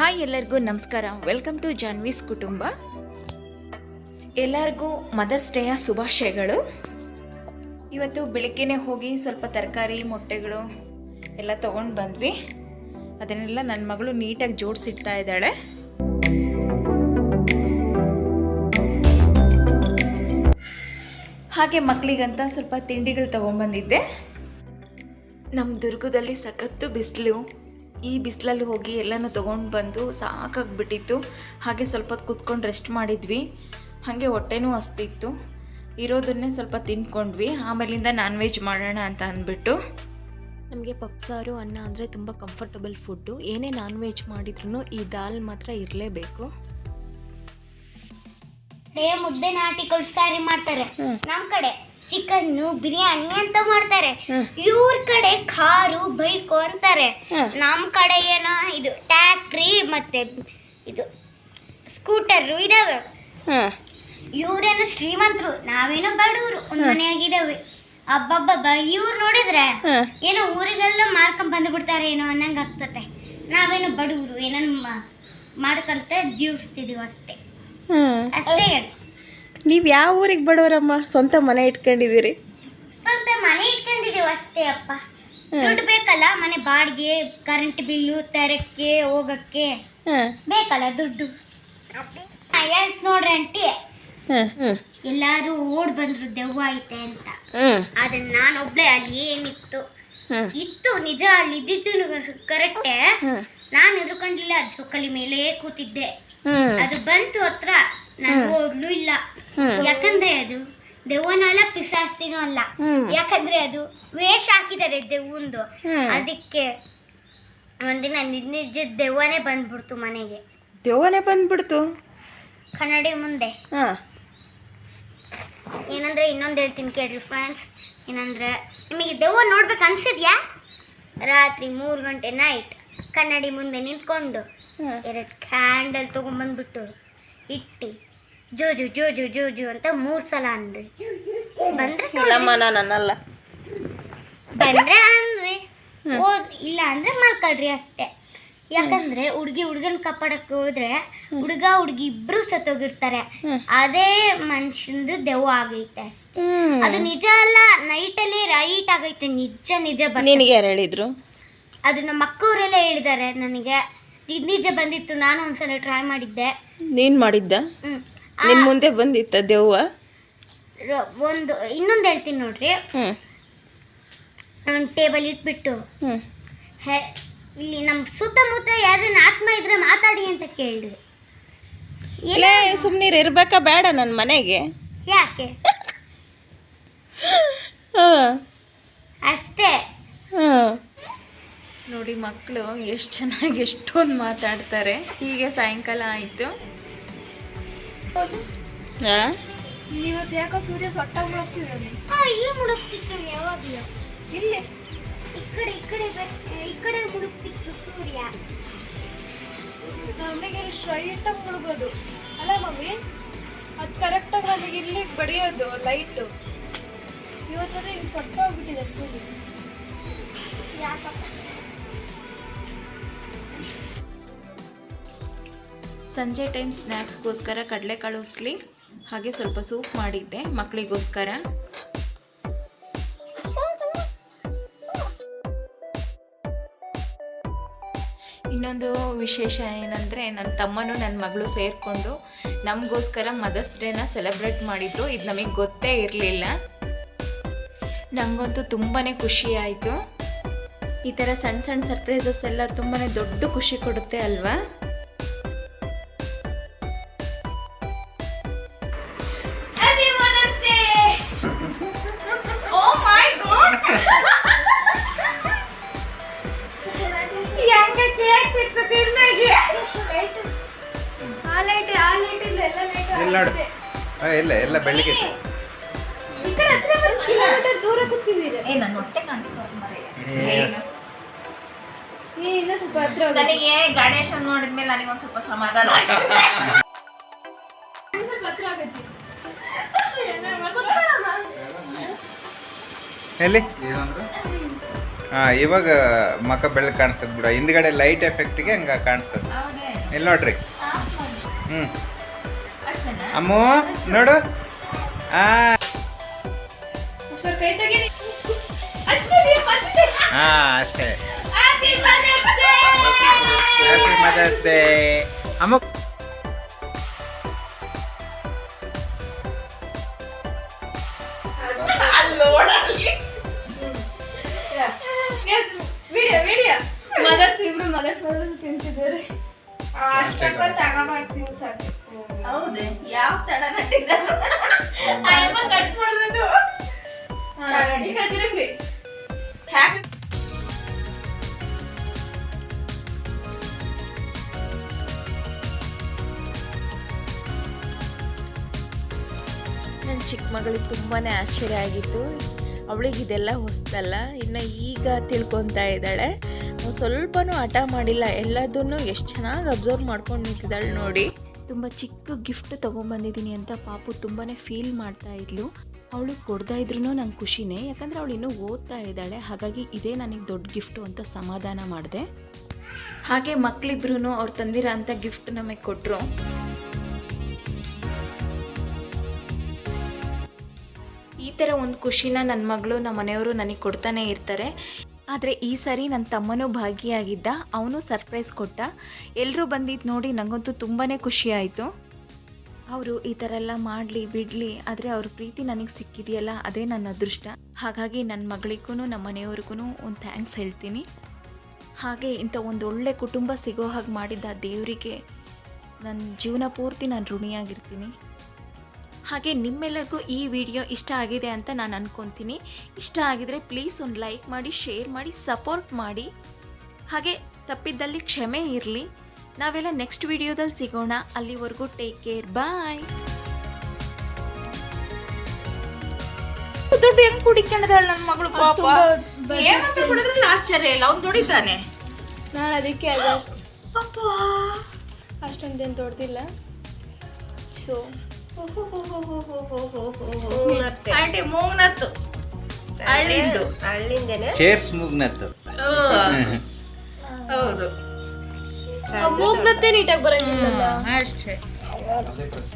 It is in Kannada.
ಹಾಯ್ ಎಲ್ಲರಿಗೂ ನಮಸ್ಕಾರ. ವೆಲ್ಕಮ್ ಟು ಜಾನ್ವೀಸ್ ಕುಟುಂಬ. ಎಲ್ಲರಿಗೂ ಮದರ್ಸ್ ಡೇಯ ಶುಭಾಶಯಗಳು. ಇವತ್ತು ಬೆಳಗ್ಗೆನೇ ಹೋಗಿ ಸ್ವಲ್ಪ ತರಕಾರಿ ಮೊಟ್ಟೆಗಳು ಎಲ್ಲ ತೊಗೊಂಡು ಬಂದ್ವಿ. ಅದನ್ನೆಲ್ಲ ನನ್ನ ಮಗಳು ನೀಟಾಗಿ ಜೋಡಿಸಿಡ್ತಾ ಇದ್ದಾಳೆ. ಹಾಗೆ ಮಕ್ಕಳಿಗಂತ ಸ್ವಲ್ಪ ತಿಂಡಿಗಳು ತೊಗೊಂಡ್ಬಂದಿದ್ದೆ. ನಮ್ಮ ದುರ್ಗದಲ್ಲಿ ಸಖತ್ತು ಬಿಸಿಲು. ಈ ಬಿಸಿಲಲ್ಲಿ ಹೋಗಿ ಎಲ್ಲನೂ ತೊಗೊಂಡು ಬಂದು ಸಾಕಾಗ್ಬಿಟ್ಟಿತ್ತು. ಹಾಗೆ ಸ್ವಲ್ಪ ಹೊತ್ತು ಕೂತ್ಕೊಂಡು ರೆಸ್ಟ್ ಮಾಡಿದ್ವಿ. ಹಾಗೆ ಹೊಟ್ಟೆನೂ ಹಸ್ತಿತ್ತು. ಇರೋದನ್ನೇ ಸ್ವಲ್ಪ ತಿನ್ಕೊಂಡ್ವಿ. ಆಮೇಲಿಂದ ನಾನ್ ವೆಜ್ ಮಾಡೋಣ ಅಂತ ಅಂದ್ಬಿಟ್ಟು. ನಮಗೆ ಪಪ್ಸಾರು ಅನ್ನ ಅಂದರೆ ತುಂಬ ಕಂಫರ್ಟಬಲ್ ಫುಡ್ಡು. ಏನೇ ನಾನ್ ವೆಜ್ ಮಾಡಿದ್ರೂ ಈ ದಾಲ್ ಮಾತ್ರ ಇರಲೇಬೇಕು. ಮುದ್ದೆ ನಾಟಿ ಕೊಳ್ಸಾರಿ ಮಾಡ್ತಾರೆ. ನಮ್ಮ ಕಡೆ ಚಿಕನ್ನು ಬಿರಿಯಾನಿ ಅಂತ ಮಾಡ್ತಾರೆ. ಇವ್ರ ಕಡೆ ಕಾರು ಬೈಕು ಅಂತಾರೆ. ನಮ್ಮ ಕಡೆ ಏನೋ ಇದು ಟ್ಯಾಕ್ಟ್ರಿ ಮತ್ತೆ ಇದು ಸ್ಕೂಟರು ಇದಾವೆ. ಇವ್ರೇನೋ ಶ್ರೀಮಂತರು, ನಾವೇನೋ ಬಡವರು. ಒಂದ್ ಮನೆಯಾಗಿದ್ದಾವೆ. ಅಬ್ಬಬ್ಬಬ್ಬ, ಇವ್ರು ನೋಡಿದ್ರೆ ಏನೋ ಊರಿಗೆಲ್ಲ ಮಾರ್ಕೊಂಡ್ ಬಂದ್ಬಿಡ್ತಾರೆ ಏನೋ ಅನ್ನಂಗೆ ಆಗ್ತತೆ. ನಾವೇನೋ ಬಡವರು ಏನನ್ನ ಮಾಡ್ಕೊಂತ ಜೀವಿಸ್ತಿದೀವಿ ಅಷ್ಟೇ. ಅಷ್ಟೇ. ನೀವು ಯಾವ ಊರಿಗೆ ಬಡವರಮ್ಮ? ಸ್ವಂತ ಮನೆ ಇಟ್ಕೊಂಡಿದ್ದೀರಿ? ಸ್ವಂತ ಮನೆ ಇಟ್ಕೊಂಡಿದೀವಿ ಅಷ್ಟೇ ಅಪ್ಪ. ದುಡ್ಡು ಬೇಕಲ್ಲ, ಮನೆ ಬಾಡಿಗೆ, ಕರೆಂಟ್ ಬಿಲ್ಲು, ತರಕ್ಕೆ ಹೋಗಕ್ಕೆ ಬೇಕಲ್ಲ ದುಡ್ಡು. ಎಷ್ಟು ನೋಡ್ರಿ ಆಂಟಿ, ಎಲ್ಲಾರು ಓಡ್ ಬಂದ್ರು ದೆವ್ವ ಐತೆ ಅಂತ. ಆದ್ರೆ ನಾನೊಬ್ಳೆ ಅಲ್ಲಿ ಏನಿತ್ತು ಇತ್ತು ನಿಜ, ಅಲ್ಲಿ ಇದ್ದಿದ್ದು ಕರೆಕ್ಟೇ. ನಾನು ಎದ್ರುಕೊಂಡಿಲ್ಲ, ಜೋಕಲಿ ಮೇಲೆ ಕೂತಿದ್ದೆ. ಅದು ಬಂತು ಹತ್ರ, ನಾನು ಓಡ್ಲು ಇಲ್ಲ. ಯಾಕಂದ್ರೆ ಅದು ದೆವ್ವನಲ್ಲ, ಪಿಸಾಸ್ತಿನೂ ಅಲ್ಲ. ಯಾಕಂದ್ರೆ ಅದು ವೇಷ ಹಾಕಿದ್ದಾರೆ ದೆವ್ವಂದು. ಅದಕ್ಕೆ ಒಂದಿನ ನಿಜ ದೆವ್ವನೇ ಬಂದ್ಬಿಡ್ತು ಮನೆಗೆ. ದೆವ್ವನೇ ಬಂದ್ಬಿಡ್ತು ಕನ್ನಡಿ ಮುಂದೆ. ಏನಂದ್ರೆ ಇನ್ನೊಂದು ಹೇಳ್ತೀನಿ ಕೇಳ್ರಿ ಫ್ರೆಂಡ್ಸ್. ಏನಂದ್ರೆ ನಿಮಗೆ ದೆವ್ವ ನೋಡ್ಬೇಕು ಅನ್ಸಿದ್ಯಾ? ರಾತ್ರಿ 3 ಗಂಟೆ ನೈಟ್ ಕನ್ನಡಿ ಮುಂದೆ ನಿಂತ್ಕೊಂಡು 2 ಕ್ಯಾಂಡಲ್ ತೊಗೊಂಡ್ಬಂದ್ಬಿಟ್ಟು ಇಟ್ಟು ಜೋಜು ಜೋಜು ಜೋಜು ಅಂತ 3 ಸಲ ಅಂದ್ರಿ. ಬಂದ್ರೆ ನಾನಲ್ಲ, ಬಂದ್ರೆ ಅನ್ರಿ, ಇಲ್ಲ ಅಂದ್ರೆ ಮಲ್ಕೊಳ್ರಿ ಅಷ್ಟೇ. ಯಾಕಂದ್ರೆ ಹುಡುಗನ ಕಾಪಾಡಕ್ಕೆ ಹೋದ್ರೆ ಹುಡುಗಿ ಇಬ್ರು ಸತ್ತೋಗಿರ್ತಾರೆ. ಅದೇ ಮನುಷ್ಯಂದು ದೆವ್ವ ಆಗೈತೆ. ಅದು ನಿಜ ಅಲ್ಲ, ನೈಟಲ್ಲಿ ರೈಟ್ ಆಗೈತೆ. ನಿಜ ನಿನಗೆ ಯಾರು ಹೇಳಿದ್ರು? ಅದು ನಮ್ಮ ಅಕ್ಕವರೆಲ್ಲ ಹೇಳಿದ್ದಾರೆ ನನಗೆ. ನಿಜ ಬಂದಿತ್ತು. ನಾನು ಒಂದ್ಸಲ ಟ್ರೈ ಮಾಡಿದ್ದೆ. ನೀನು ಮಾಡಿದ್ದ? ನಿನ್ನ ಮುಂದೆ ಬಂದಿತ್ತ ದೆವ್ವ? ಇನ್ನೊಂದು ಹೇಳ್ತೀನಿ ನೋಡ್ರಿ. ಒಂದು ಟೇಬಲ್ ಇಟ್ಬಿಟ್ಟು ಇಲ್ಲಿ ನಮ್ಮ ಸುತ್ತಮುತ್ತ ಯಾವ್ದನ್ನ ಆತ್ಮ ಇದ್ರೆ ಮಾತಾಡಿ ಅಂತ ಕೇಳಿದ್ವಿ. ಸುಮ್ಮನೆ ಇರ್ಬೇಕಾ ಬೇಡ ನನ್ನ ಮನೆಗೆ? ಯಾಕೆ ಅಷ್ಟೇ. ನೋಡಿ ಮಕ್ಕಳು ಎಷ್ಟು ಚೆನ್ನಾಗಿ ಎಷ್ಟೊಂದು ಮಾತಾಡ್ತಾರೆ. ಹೀಗೆ ಸಾಯಂಕಾಲ ಆಯಿತು. ಇವತ್ತು ಯಾಕೋ ಸೂರ್ಯ ಸೊಟ್ಟ ಮುಳುಗ್ತಿದ್ದಾನೆ. ಇಲ್ಲಿ ಮುಳುಗ್ತಿತ್ತು ಯಾವಾಗಲೂ. ಇಲ್ಲಿ ಈ ಕಡೆ ಮುಳುಗ್ತಿತ್ತು ಸೂರ್ಯ. ನಮಗೆ ಸ್ಟ್ರೈಟಾಗಿ ಮುಳುಗೋದು ಅಲ್ಲ ಮಮ್ಮಿ? ಅದು ಕರೆಕ್ಟಾಗಿ ನಮಗೆ ಇಲ್ಲಿ ಬಡಿಯೋದು ಲೈಟು. ಇವತ್ತಾದ್ರೆ ಇಲ್ಲಿ ಸೊಟ್ಟ ಹೋಗ್ಬಿಟ್ಟಿದೆ ಸೂರ್ಯ. ಸಂಜೆ ಟೈಮ್ ಸ್ನ್ಯಾಕ್ಸ್ಗೋಸ್ಕರ ಕಡಲೆಕಾಳು ಉಸ್ಲಿ ಹಾಗೆ ಸ್ವಲ್ಪ ಸೂಪ್ ಮಾಡಿದ್ದೆ ಮಕ್ಕಳಿಗೋಸ್ಕರ. ಇನ್ನೊಂದು ವಿಶೇಷ ಏನಂದರೆ, ನನ್ನ ತಮ್ಮನೂ ನನ್ನ ಮಗಳು ಸೇರಿಕೊಂಡು ನಮಗೋಸ್ಕರ ಮದರ್ಸ್ ಡೇನ ಸೆಲೆಬ್ರೇಟ್ ಮಾಡಿದ್ರು. ಇದು ನಮಗೆ ಗೊತ್ತೇ ಇರಲಿಲ್ಲ. ನನಗಂತೂ ತುಂಬಾ ಖುಷಿ ಆಯಿತು. ಈ ಥರ ಸಣ್ಣ ಸಣ್ಣ ಸರ್ಪ್ರೈಸಸ್ ಎಲ್ಲ ತುಂಬಾ ದೊಡ್ಡ ಖುಷಿ ಕೊಡುತ್ತೆ ಅಲ್ವಾ? ಎಲ್ಲ ಬೆಳಿಗ್ಗೆ ದೂರ ಕೂತಿದ್ದೀರ. ನನ್ನ ಹೊಟ್ಟೆ ಕಾಣಿಸ್ಬಾರ್ದು ಮರೆ. ಇನ್ನೂ ಸ್ವಲ್ಪ ಹತ್ರ ನನಗೆ ಗಣೇಶ ನೋಡಿದ್ಮೇಲೆ ನನಗೊಂದು ಸ್ವಲ್ಪ ಸಮಾಧಾನ. ಸ್ವಲ್ಪ ಹತ್ರ ಆಗಜ್ಜಿ. ಎಲ್ಲಿ ಇವಾಗ ಮಕ್ಕ ಬೆಳಗ್ಗೆ ಕಾಣಿಸ್ತದೆ ಬಿಡ. ಹಿಂದ್ಗಡೆ ಲೈಟ್ ಎಫೆಕ್ಟ್ಗೆ ಹಂಗೆ ಕಾಣಿಸ್ತದೆ. ಇಲ್ಲಿ ನೋಡ್ರಿ. ಅಮ್ಮು ನೋಡು. ಕೈ ತೆಗೀರಿ. ಅಷ್ಟೇ. ಹ್ಯಾಪಿ ಮದರ್ಸ್ ಡೇ ಅಮ್ಮು. ವಿಡಿಯೋ ಮದರ್ಸ್ ಇಬ್ರು ಮದರ್ಸ್ ತಿಂತಿದ್ದಾರೆ. ಹೌದೇ? ಯಾವ ತಡ ನಟ್ಟಿದ್ದ ಕಟ್ ಮಾಡೋದು. ನನ್ನ ಚಿಕ್ಕ ಮಗಳಿಗೆ ತುಂಬಾ ಆಶ್ಚರ್ಯ ಆಗಿತ್ತು. ಅವಳಿಗೆ ಇದೆಲ್ಲ ಹೊಸ್ತಲ್ಲ, ಇನ್ನು ಈಗ ತಿಳ್ಕೊತಾ ಇದ್ದಾಳೆ. ಸ್ವಲ್ಪನೂ ಹಠ ಮಾಡಿಲ್ಲ, ಎಲ್ಲದನ್ನು ಎಷ್ಟು ಚೆನ್ನಾಗಿ ಅಬ್ಸರ್ವ್ ಮಾಡ್ಕೊಂಡು ನಿಂತಿದ್ದಾಳೆ ನೋಡಿ. ತುಂಬ ಚಿಕ್ಕ ಗಿಫ್ಟ್ ತೊಗೊಂಬಂದಿದ್ದೀನಿ ಅಂತ ಪಾಪು ತುಂಬಾ ಫೀಲ್ ಮಾಡ್ತಾ ಇದ್ಲು. ಅವಳು ಕೊಡ್ತಾ ಇದ್ರೂ ನಂಗೆ ಖುಷಿನೇ, ಯಾಕಂದರೆ ಅವಳು ಇನ್ನೂ ಓದ್ತಾ ಇದ್ದಾಳೆ. ಹಾಗಾಗಿ ಇದೇ ನನಗೆ ದೊಡ್ಡ ಗಿಫ್ಟು ಅಂತ ಸಮಾಧಾನ ಮಾಡಿದೆ. ಹಾಗೆ ಮಕ್ಕಳಿಬ್ರು ಅವ್ರು ತಂದಿರೋ ಅಂಥ ಗಿಫ್ಟ್ ನಮಗೆ ಕೊಟ್ಟರು. ಈ ಥರ ಒಂದು ಖುಷಿನ ನನ್ನ ಮಗಳು ನಮ್ಮ ಮನೆಯವರು ನನಗೆ ಕೊಡ್ತಾನೆ ಇರ್ತಾರೆ. ಆದರೆ ಈ ಸಾರಿ ನನ್ನ ತಮ್ಮನೂ ಭಾಗಿಯಾಗಿದ್ದ, ಅವನು ಸರ್ಪ್ರೈಸ್ ಕೊಟ್ಟ. ಎಲ್ಲರೂ ಬಂದಿದ್ದು ನೋಡಿ ನನಗಂತೂ ತುಂಬಾ ಖುಷಿ ಆಯಿತು. ಅವರು ಈ ಥರ ಎಲ್ಲ ಮಾಡಲಿ ಬಿಡಲಿ, ಆದರೆ ಅವ್ರ ಪ್ರೀತಿ ನನಗೆ ಸಿಕ್ಕಿದೆಯಲ್ಲ ಅದೇ ನನ್ನ ಅದೃಷ್ಟ. ಹಾಗಾಗಿ ನನ್ನ ಮಗಳಿಗೂ ನಮ್ಮ ಮನೆಯವ್ರಿಗೂ ಒಂದು ಥ್ಯಾಂಕ್ಸ್ ಹೇಳ್ತೀನಿ. ಹಾಗೆ ಇಂಥ ಒಂದು ಒಳ್ಳೆ ಕುಟುಂಬ ಸಿಗೋ ಹಾಗೆ ಮಾಡಿದ್ದ ದೇವರಿಗೆ ನನ್ನ ಜೀವನ ಪೂರ್ತಿ ನಾನು ಋಣಿಯಾಗಿರ್ತೀನಿ. ಹಾಗೆ ನಿಮ್ಮೆಲ್ಲರಿಗೂ ಈ ವಿಡಿಯೋ ಇಷ್ಟ ಆಗಿದೆ ಅಂತ ನಾನು ಅಂದ್ಕೊತೀನಿ. ಇಷ್ಟ ಆಗಿದರೆ ಪ್ಲೀಸ್ ಒಂದು ಲೈಕ್ ಮಾಡಿ, ಶೇರ್ ಮಾಡಿ, ಸಪೋರ್ಟ್ ಮಾಡಿ. ಹಾಗೆ ತಪ್ಪಿದ್ದಲ್ಲಿ ಕ್ಷಮೆ ಇರಲಿ. ನಾವೆಲ್ಲ ನೆಕ್ಸ್ಟ್ ವಿಡಿಯೋದಲ್ಲಿ ಸಿಗೋಣ. ಅಲ್ಲಿವರೆಗೂ ಟೇಕ್ ಕೇರ್, ಬಾಯ್. ದುಡ್ಡು ಹೆಂಗ್ ಕುಡಿಕೊಂಡಿದ್ದಾಳೆ ನನ್ನ ಮಗಳು ಪಾಪ. ಏನಂತ ಕುಡಿದ್ರೆ ಆಶ್ಚರ್ಯ ಇಲ್ಲ, ಅವ್ನು ದುಡಿತಾನೆ. ನಾನು ಅದಕ್ಕೆ ಅಷ್ಟೊಂದೇನು ತೊಡ್ದಿಲ್ಲ. ಸೊ ಆಂಟಿ ಮೂಗ್ನತ್ತು ಹಳ್ಳಿಂದು ಚೇರ್ಸ್ ಮೂಗ್ನತ್ತು. ಹೌದು, ಮೂಗ್ನತ್ತೆ ನೀಟಾಗಿ ಬರಂಗಿಲ್ಲ. ಅಷ್ಟೇ.